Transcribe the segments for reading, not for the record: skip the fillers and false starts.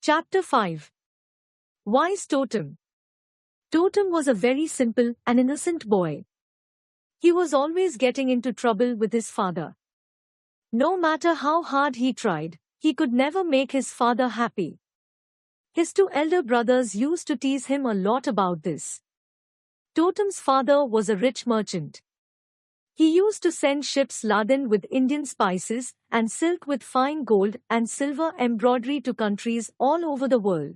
Chapter 5. Wise Totem. Totem was a very simple and innocent boy. He was always getting into trouble with his father. No matter how hard he tried, he could never make his father happy. His two elder brothers used to tease him a lot about this. Totem's father was a rich merchant. He used to send ships laden with Indian spices and silk with fine gold and silver embroidery to countries all over the world.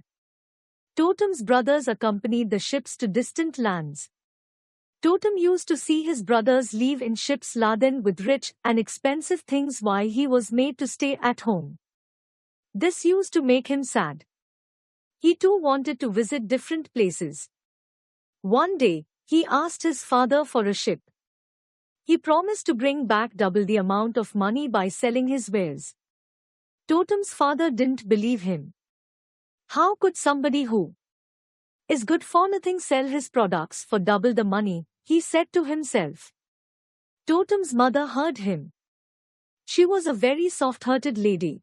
Totem's brothers accompanied the ships to distant lands. Totem used to see his brothers leave in ships laden with rich and expensive things while he was made to stay at home. This used to make him sad. He too wanted to visit different places. One day, he asked his father for a ship. He promised to bring back double the amount of money by selling his wares. Totem's father didn't believe him. How could somebody who is good for nothing sell his products for double the money, he said to himself. Totem's mother heard him. She was a very soft-hearted lady.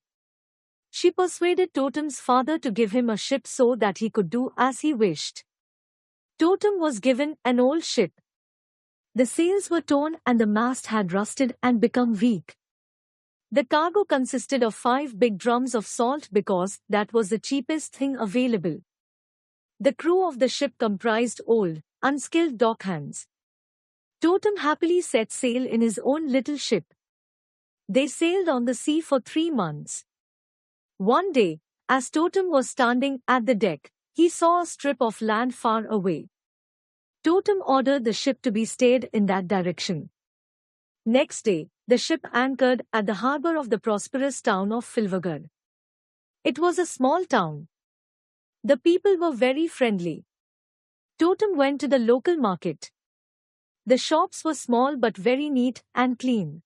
She persuaded Totem's father to give him a ship so that he could do as he wished. Totem was given an old ship. The sails were torn and the mast had rusted and become weak. The cargo consisted of 5 big drums of salt because that was the cheapest thing available. The crew of the ship comprised old, unskilled dockhands. Totem happily set sail in his own little ship. They sailed on the sea for 3 months. One day, as Totem was standing at the deck, he saw a strip of land far away. Totem ordered the ship to be steered in that direction. Next day, the ship anchored at the harbor of the prosperous town of Filvagad. It was a small town. The people were very friendly. Totem went to the local market. The shops were small but very neat and clean.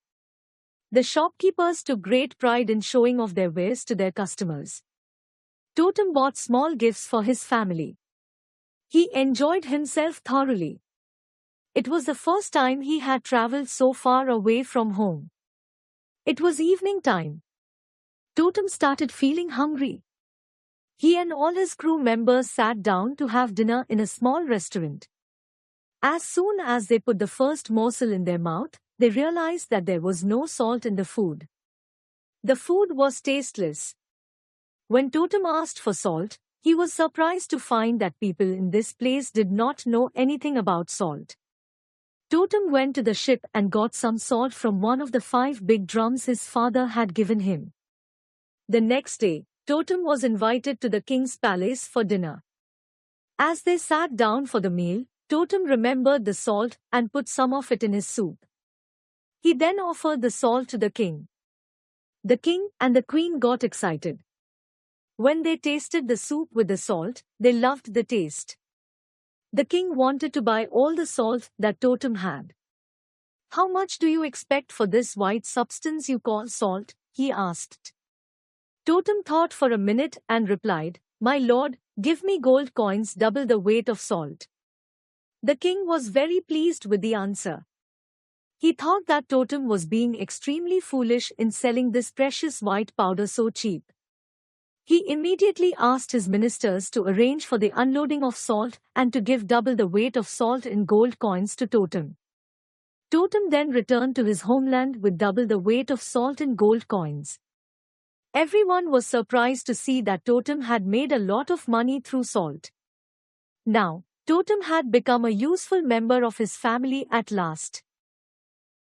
The shopkeepers took great pride in showing off their wares to their customers. Totem bought small gifts for his family. He enjoyed himself thoroughly. It was the first time he had traveled so far away from home. It was evening time. Totem started feeling hungry. He and all his crew members sat down to have dinner in a small restaurant. As soon as they put the first morsel in their mouth, they realized that there was no salt in the food. The food was tasteless. When Totem asked for salt, he was surprised to find that people in this place did not know anything about salt. Totem went to the ship and got some salt from one of the 5 big drums his father had given him. The next day, Totem was invited to the king's palace for dinner. As they sat down for the meal, Totem remembered the salt and put some of it in his soup. He then offered the salt to the king. The king and the queen got excited. When they tasted the soup with the salt, they loved the taste. The king wanted to buy all the salt that Totem had. "How much do you expect for this white substance you call salt?" he asked. Totem thought for a minute and replied, "My lord, give me gold coins double the weight of salt." The king was very pleased with the answer. He thought that Totem was being extremely foolish in selling this precious white powder so cheap. He immediately asked his ministers to arrange for the unloading of salt and to give double the weight of salt in gold coins to Totem. Totem then returned to his homeland with double the weight of salt in gold coins. Everyone was surprised to see that Totem had made a lot of money through salt. Now, Totem had become a useful member of his family at last.